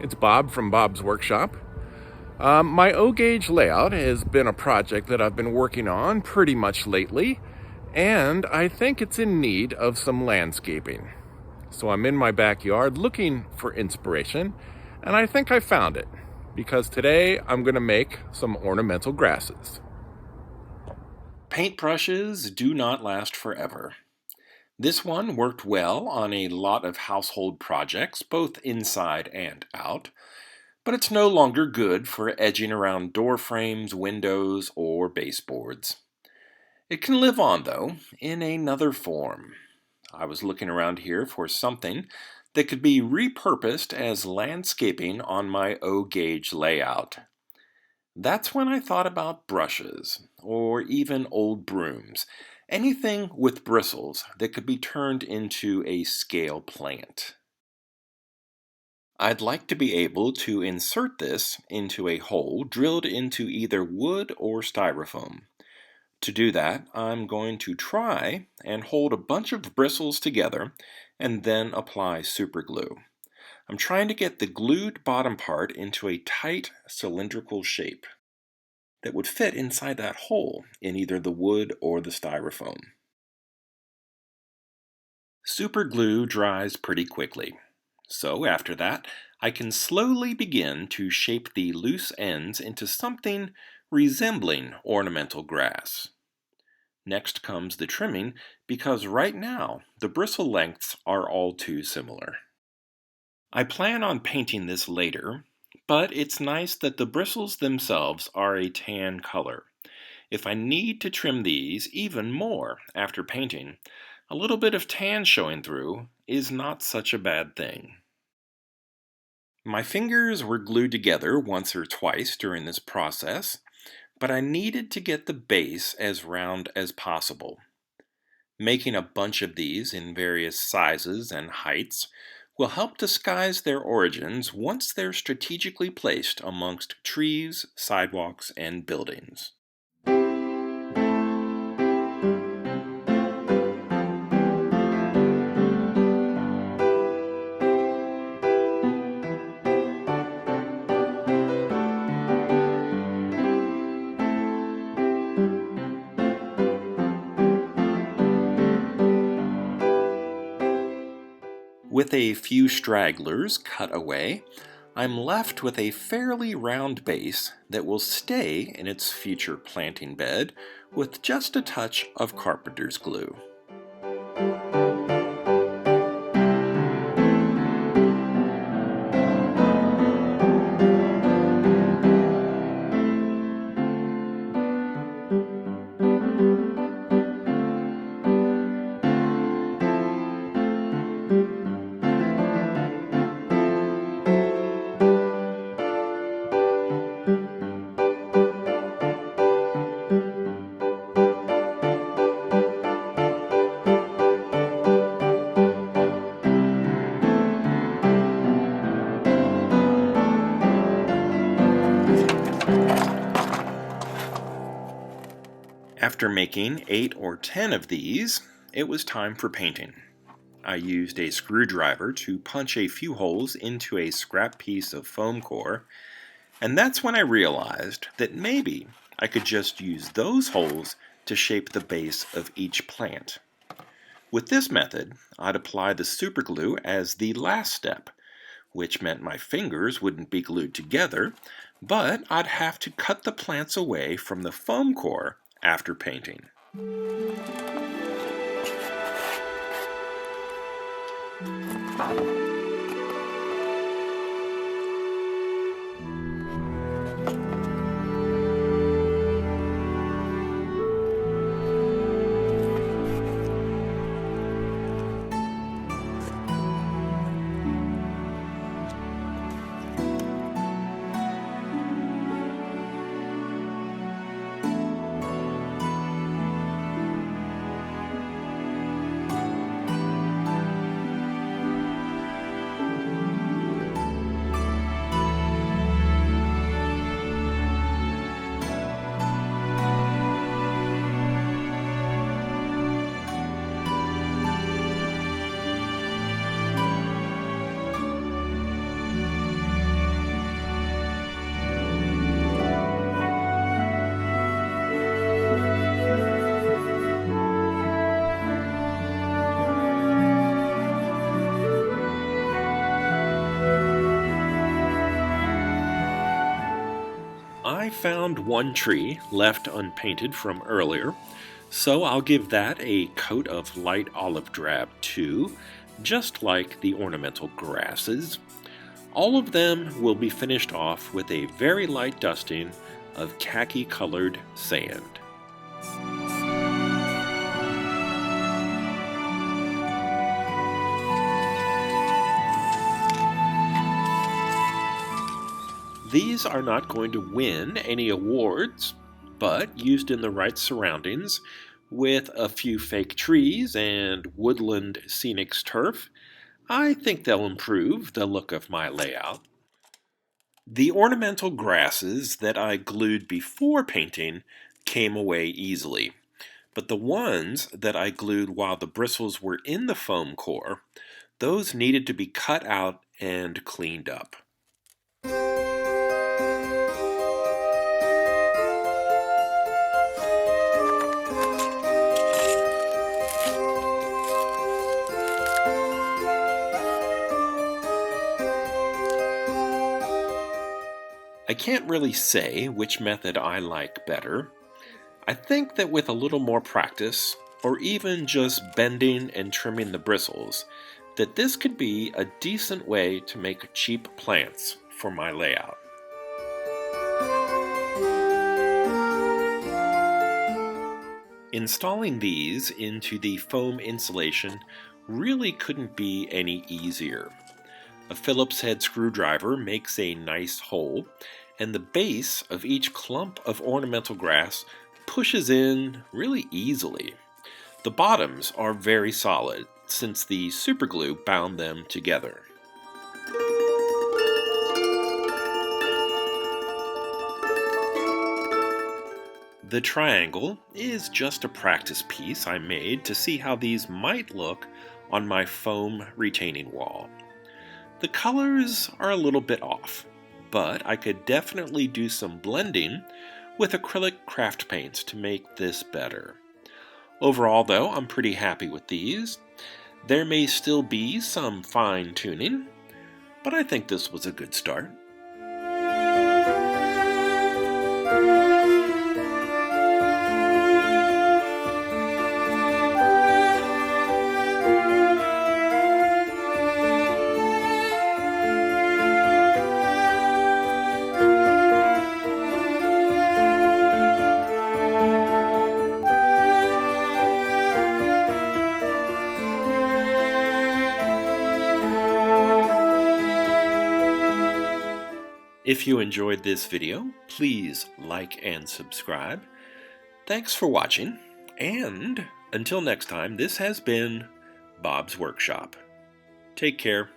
It's Bob from Bob's Workshop. My O-gauge layout has been a project that I've been working on pretty much lately, and I think it's in need of some landscaping. So I'm in my backyard looking for inspiration, and I think I found it, because today I'm going to make some ornamental grasses. Paintbrushes do not last forever. This one worked well on a lot of household projects, both inside and out, but it's no longer good for edging around door frames, windows, or baseboards. It can live on, though, in another form. I was looking around here for something that could be repurposed as landscaping on my O-gauge layout. That's when I thought about brushes, or even old brooms, anything with bristles that could be turned into a scale plant. I'd like to be able to insert this into a hole drilled into either wood or styrofoam. To do that, I'm going to try and hold a bunch of bristles together and then apply super glue. I'm trying to get the glued bottom part into a tight cylindrical shape that would fit inside that hole in either the wood or the styrofoam. Super glue dries pretty quickly, so after that I can slowly begin to shape the loose ends into something resembling ornamental grass. Next comes the trimming, because right now the bristle lengths are all too similar. I plan on painting this later, but it's nice that the bristles themselves are a tan color. If I need to trim these even more after painting, a little bit of tan showing through is not such a bad thing. My fingers were glued together once or twice during this process, but I needed to get the base as round as possible. Making a bunch of these in various sizes and heights will help disguise their origins once they're strategically placed amongst trees, sidewalks, and buildings. With a few stragglers cut away, I'm left with a fairly round base that will stay in its future planting bed with just a touch of carpenter's glue. After making 8 or 10 of these, it was time for painting. I used a screwdriver to punch a few holes into a scrap piece of foam core, and that's when I realized that maybe I could just use those holes to shape the base of each plant. With this method, I'd apply the superglue as the last step, which meant my fingers wouldn't be glued together, but I'd have to cut the plants away from the foam core after painting. I found one tree left unpainted from earlier, so I'll give that a coat of light olive drab too, just like the ornamental grasses. All of them will be finished off with a very light dusting of khaki-colored sand. These are not going to win any awards, but used in the right surroundings, with a few fake trees and woodland scenics turf, I think they'll improve the look of my layout. The ornamental grasses that I glued before painting came away easily, but the ones that I glued while the bristles were in the foam core, those needed to be cut out and cleaned up. I can't really say which method I like better. I think that with a little more practice, or even just bending and trimming the bristles, that this could be a decent way to make cheap plants for my layout. Installing these into the foam insulation really couldn't be any easier. A Phillips head screwdriver makes a nice hole, and the base of each clump of ornamental grass pushes in really easily. The bottoms are very solid, since the superglue bound them together. The triangle is just a practice piece I made to see how these might look on my foam retaining wall. The colors are a little bit off, but I could definitely do some blending with acrylic craft paints to make this better. Overall though, I'm pretty happy with these. There may still be some fine tuning, but I think this was a good start. If you enjoyed this video, please like and subscribe. Thanks for watching, and until next time, this has been Bob's Workshop. Take care.